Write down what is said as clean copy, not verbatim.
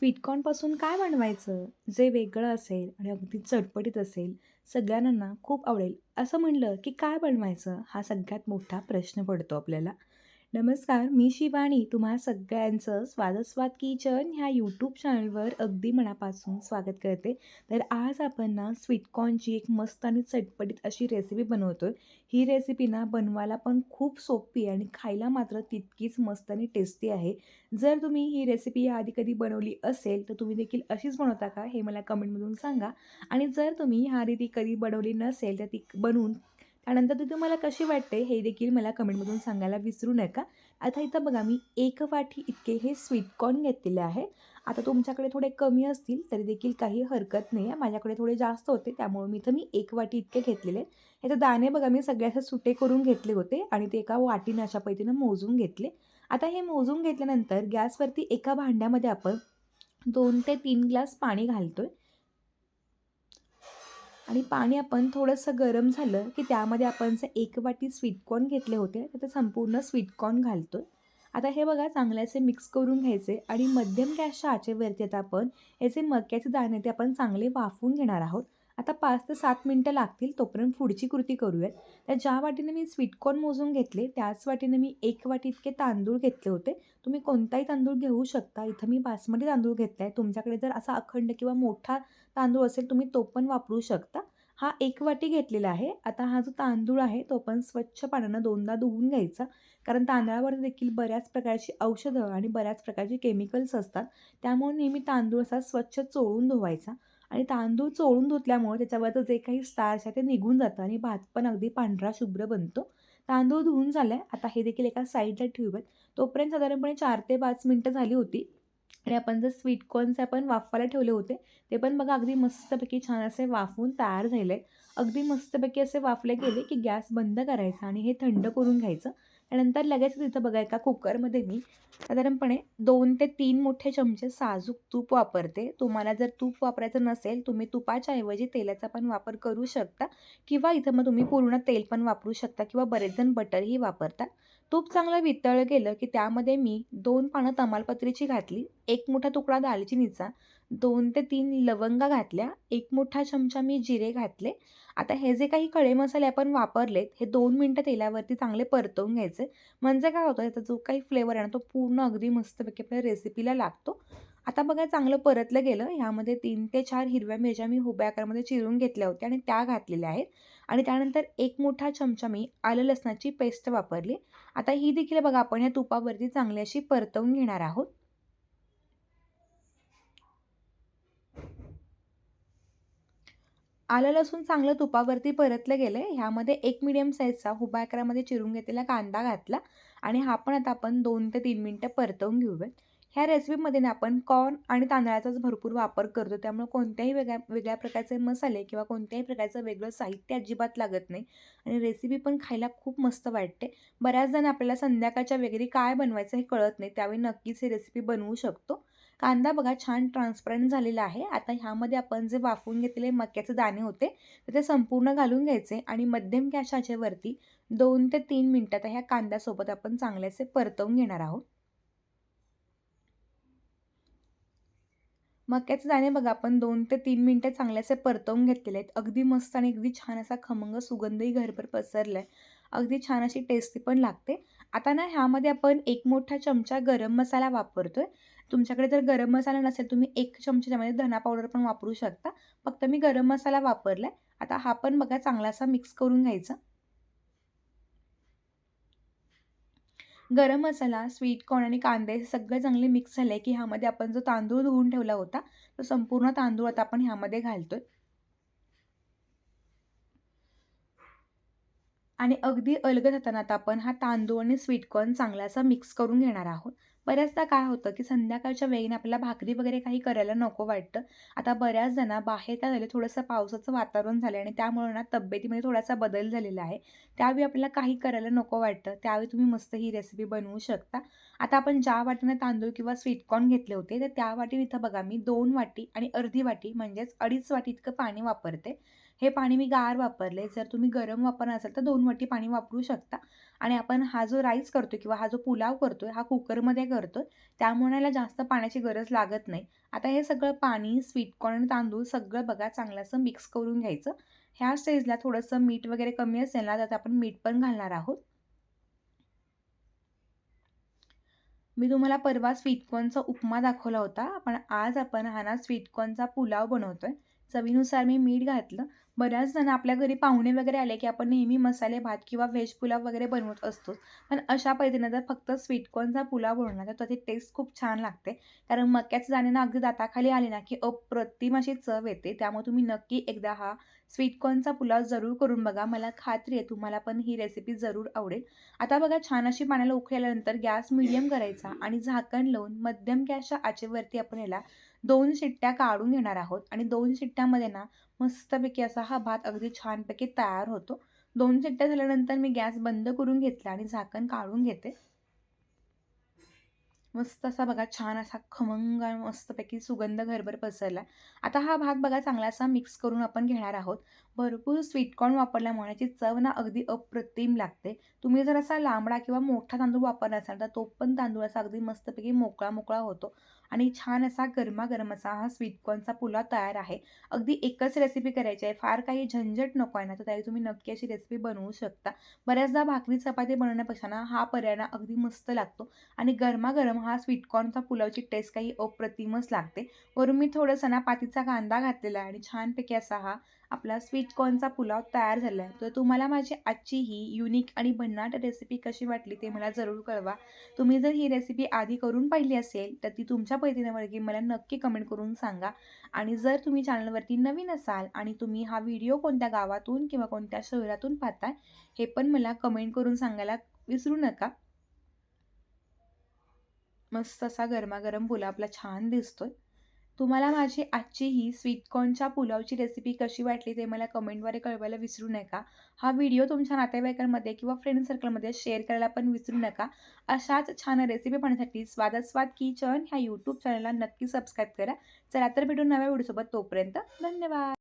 स्वीटकॉर्नपासून काय बनवायचं, जे वेगळं असेल आणि अगदी चटपटीत असेल, सगळ्यांना खूप आवडेल, असं म्हणलं की काय बनवायचं? हा सगळ्यात मोठा प्रश्न पडतो आपल्याला. नमस्कार, मी शिवानी. तुम्हा सगळ्यांचं स्वादस्वाद किचन ह्या यूट्यूब चॅनलवर अगदी मनापासून स्वागत करते. तर आज आपण ना स्वीटकॉर्नची एक मस्त आणि चटपटीत अशी रेसिपी बनवतोय. ही रेसिपी ना बनवायला पण खूप सोपी आहे आणि खायला मात्र तितकीच मस्त आणि टेस्टी आहे. जर तुम्ही ही रेसिपी याआधी कधी बनवली असेल, तर तुम्ही देखील अशीच बनवता का? हे मला कमेंटमधून सांगा. आणि जर तुम्ही ह्याआधी ती कधी बनवली नसेल, तर ती बनवून त्यानंतर ती तुम्हाला कशी वाटते हे देखील मला कमेंटमधून सांगायला विसरू नका. आता इथं बघा मी 1 वाटी इतके हे स्वीटकॉर्न घेतलेले आहे. आता तुमच्याकडे थोडे कमी असतील तरी देखील काही हरकत नाही आहे. माझ्याकडे थोडे जास्त होते त्यामुळे मी 1 वाटी इतके घेतलेले. ह्याचे दाणे बघा मी सगळे असे सुटे करून घेतले होते आणि ते एका वाटीने अशा पद्धतीनं मोजून घेतले. आता हे मोजून घेतल्यानंतर गॅसवरती एका भांड्यामध्ये आपण 2 ते 3 ग्लास पाणी घालतोय आणि पाणी आपण थोडंसं गरम झालं, की त्यामध्ये आपण जे 1 वाटी स्वीटकॉर्न घेतले होते, तर ते संपूर्ण स्वीटकॉर्न घालतोय. आता हे बघा चांगले असे मिक्स करून घ्यायचे आणि मध्यम गॅसच्या आचेवरती आता आपण याचे मक्याचे दाणे ते आपण चांगले वाफवून घेणार आहोत. आता 5 ते 7 मिनिटं लागतील तोपर्यंत पुढची कृती करूयात. तर ज्या वाटीने मी स्वीटकॉर्न मोजून घेतले, त्याच वाटीने मी 1 वाटी इतके तांदूळ घेतले होते. तुम्ही कोणताही तांदूळ घेऊ शकता. इथं मी बासमती तांदूळ घेतलाय. तुमच्याकडे जर असा अखंड किंवा मोठा तांदूळ असेल तुम्ही तो पण वापरू शकता. हा 1 वाटी घेतलेला आहे. आता हा जो तांदूळ आहे तो आपण स्वच्छ पाण्यानं 2दा धुवून घ्यायचा. कारण तांदळावर देखील बऱ्याच प्रकारची औषधं आणि बऱ्याच प्रकारचे केमिकल्स असतात. त्यामुळे नेहमी तांदूळ असा स्वच्छ चोळून धुवायचा आणि तांदूळ चोळून धुतल्यामुळे त्याच्यावरचं जे काही स्टार्च आहे ते निघून जातं आणि भात पण अगदी पांढरा शुभ्र बनतो. तांदूळ धुवून झालाय. आता हे देखील एका साईडला ठेवूयात. तोपर्यंत साधारणपणे 4 ते 5 मिनिटं झाली होती. आणि आपण जे स्वीट कॉर्न्स आपण वाफवायला ठेवले होते, ते पण बघा अगदी मस्तपैकी छान असे वाफवून तयार झाले. अगदी मस्तपैकी असे वाफले गेले, की गॅस बंद करायचा आणि हे थंड करून घ्यायचं. त्यानंतर लगेच तिथं बघा एका कुकरमध्ये मी साधारणपणे 2 ते 3 मोठे चमचे साजूक तूप वापरते. तुम्हाला जर तूप वापरायचं नसेल, तुम्ही तुपाच्या ऐवजी तेलाचा पण वापर करू शकता किंवा इथं मग तुम्ही पूर्ण तेल पण वापरू शकता किंवा बरेच जण बटरही वापरतात. तूप चांगलं वितळलं गेलं, की त्यामध्ये मी 2 पानं तमालपत्रीची घातली, 1 मोठा तुकडा दालचिनीचा, 2 ते 3 लवंगा घातल्या, 1 मोठा चमचा मी जिरे घातले. आता हे जे काही खडे मसाले आपण वापरलेत, हे 2 मिनिटं तेलावरती चांगले परतवून घ्यायचे. म्हणजे काय होतं, याचा जो काही फ्लेवर आहे ना, तो पूर्ण अगदी मस्तपैकी आपल्या रेसिपीला लागतो. आता बघा चांगलं परतलं गेलं. ह्यामध्ये 3 ते 4 हिरव्या मिरच्या मी उभ्या आकारामध्ये चिरून घेतल्या होत्या आणि त्या घातलेल्या आहेत आणि त्यानंतर 1 मोठा चमचा मी आलं लसणाची पेस्ट वापरली. आता ही देखील बघा आपण ह्या तुपावरती चांगली अशी परतवून घेणार आहोत. आलं लसूण चांगलं तुपावरती परतलं गेलं आहे. ह्यामध्ये 1 मीडियम साईजचा उभ्या आकारामध्ये चिरून घेतलेला कांदा घातला आणि हा पण आता आपण 2 ते 3 मिनिटं परतवून घेऊयात. ह्या रेसिपीमध्ये ना आपण कॉर्न आणि तांदळाचाच भरपूर वापर करतो. त्यामुळे कोणत्याही वेगळ्या वेगळ्या प्रकारचे मसाले किंवा कोणत्याही प्रकारचं वेगळं साहित्य अजिबात लागत नाही आणि रेसिपी पण खायला खूप मस्त वाटते. बऱ्याच जण आपल्याला संध्याकाळच्या वेगळी काय बनवायचं हे कळत नाही. त्यावेळी नक्कीच ही रेसिपी बनवू शकतो. कांदा बघा छान ट्रान्सपरंट झालेला आहे. आता ह्यामध्ये आपण जे वाफवून घेतलेले मक्याचे दाणे होते, तर ते संपूर्ण घालून घ्यायचे आणि मध्यम गॅस आचेवरती 2 ते 3 मिनिटात ह्या कांद्यासोबत आपण चांगले असे परतवून घेणार आहोत. मक्याचे दाणे बघा आपण 2 ते 3 मिनिटं चांगले असे परतवून घेतलेले आहेत. अगदी मस्त आणि अगदी छान असा खमंग सुगंधही घरभर पसरला आहे. अगदी छान अशी टेस्टी पण लागते. आता ना ह्यामध्ये आपण 1 मोठा चमचा गरम मसाला वापरतोय. तुमच्याकडे जर गरम मसाला नसेल तुम्ही 1 चमचा त्यामध्ये धना पावडर पण वापरू शकता. फक्त मी गरम मसाला वापरलाय. आता हा पण बघा चांगला असा मिक्स करून घ्यायचा. गरम मसाला, स्वीट कॉर्न आणि कांदे हे सगळे चांगले मिक्स झाले, की ह्यामध्ये आपण जो तांदूळ धुवून ठेवला होता, तो संपूर्ण तांदूळ आता आपण ह्यामध्ये घालतोय. आणि अगदी अलगद हाताने आता आपण हा तांदूळ आणि स्वीट कॉर्न चांगला असा मिक्स करून घेणार आहोत. बऱ्याचदा काय होतं, की संध्याकाळच्या वेळेने आपल्याला भाकरी वगैरे काही करायला नको वाटतं. आता बऱ्याच जण बाहेर काय झालं थोडंसं पावसाचं वातावरण झालं आणि त्यामुळे ना तब्येतीमध्ये थोडासा बदल झालेला आहे. त्यावेळी आपल्याला काही करायला नको वाटतं. त्यावेळी तुम्ही मस्त ही रेसिपी बनवू शकता. आता आपण ज्या वाटीने तांदूळ किंवा स्वीट कॉर्न घेतले होते, तर त्या वाटीत इथं बघा मी 2 वाटी आणि अर्धी वाटी म्हणजेच 2.5 वाटी इतकं पाणी वापरते. हे पाणी मी गार वापरले. जर तुम्ही गरम वापरणार असाल तर 2 वाटी पाणी वापरू शकता. आणि आपण हा जो राईस करतोय किंवा हा जो पुलाव करतोय हा कुकरमध्ये करतोय. त्यामुळे याला जास्त पाण्याची गरज लागत नाही. आता हे सगळं पाणी, स्वीट कॉर्न आणि तांदूळ सगळं बघा चांगलं असं मिक्स करून घ्यायचं. ह्या स्टेजला थोडंसं मीठ वगैरे कमी असेल ना, तर आपण मीठ पण घालणार आहोत. मी तुम्हाला परवा स्वीट कॉर्नचा उपमा दाखवला होता. पण आज आपण हा ना स्वीट कॉर्नचा पुलाव बनवतोय. चवीनुसार मी मीठ घातलं. बऱ्याच जण आपल्या घरी पाहुणे वगैरे आले, की आपण नेहमी मसाले भात किंवा व्हेज पुलाव वगैरे बनवत असतो. पण अशा पद्धतीनं जर फक्त स्वीट कॉर्नचा पुलाव बनवला, तर त्याची टेस्ट खूप छान लागते. कारण मक्याचे दाणे ना अगदी दाताखाली आले ना, की अप्रतिम अशी चव येते. त्यामुळे तुम्ही नक्की एकदा हा स्वीट कॉर्नचा पुलाव जरूर करून बघा. मला खात्री आहे तुम्हाला पण ही रेसिपी जरूर आवडेल. आता बघा छान अशी पाण्याला उकळी आल्यानंतर गॅस मीडियम करायचा आणि झाकण लावून मध्यम गॅसच्या आचेवरती आपण याला 2 शिट्ट्या काढून घेणार आहोत आणि 2 शिट्ट्यामध्ये ना मस्तपैकी असा हा भात अगदी छानपैकी तयार होतो. 2 शिट्ट्या झाल्यानंतर मी गॅस बंद करून घेतला आणि झाकण काढून घेते. मस्त असा बघा छान असा खमंग आणि मस्तपैकी सुगंध घरभर पसरला. आता हा भात बघा चांगला असा मिक्स करून आपण घेणार आहोत. भरपूर स्वीट कॉर्न वापरल्यामुळे याची चव ना अगदी अप्रतिम लागते. तुम्ही जर असा लांबडा किंवा मोठा तांदूळ वापरला असाल तर तो पण तांदूळ असा अगदी मस्तपैकी मोकळा होतो आणि छान असा गरमागरम असा हा स्वीट कॉर्नचा पुलाव तयार आहे. अगदी एकच रेसिपी करायची आहे. फार काही झंझट नको आहे ना, तर त्यावेळी तुम्ही नक्की अशी रेसिपी बनवू शकता. बऱ्याचदा भाकरी चपाती बनवण्यापेक्षा ना हा पर्याय ना अगदी मस्त लागतो. आणि गरमागरम हा स्वीट कॉर्नचा पुलावची टेस्ट काही अप्रतिमच लागते. वरून मी थोडंसं ना पातीचा कांदा घातलेला आहे आणि छानपैकी असा हा आपला स्वीट कॉर्नचा पुलाव तयार झाला आहे. तर तुम्हाला माझी आजची ही युनिक आणि भन्नाट रेसिपी कशी वाटली ते मला जरूर कळवा. तुम्ही जर ही रेसिपी आधी करून पाहिली असेल तर ती तुमच्या पद्धतीने मला नक्की कमेंट करून सांगा. आणि जर तुम्ही चॅनलवरती नवीन असाल आणि तुम्ही हा व्हिडिओ कोणत्या गावातून किंवा कोणत्या शहरातून पाहताय हे पण मला कमेंट करून सांगायला विसरू नका. मस्त असा गरमागरम पुलाव आपला छान दिसतोय. तुम्हाला माझी आजची ही स्वीट कॉर्नच्या पुलावची रेसिपी कशी वाटली ते मला कमेंटद्वारे कळवायला विसरू नका. हा व्हिडिओ तुमच्या नातेवाईकांमध्ये किंवा फ्रेंड सर्कलमध्ये शेअर करायला पण विसरू नका. अशाच छान रेसिपी पाहण्यासाठी स्वादात स्वाद किचन ह्या यूट्यूब चॅनलला नक्की सबस्क्राईब करा. चला तर भेटू नव्या व्हिडिओसोबत. तोपर्यंत धन्यवाद.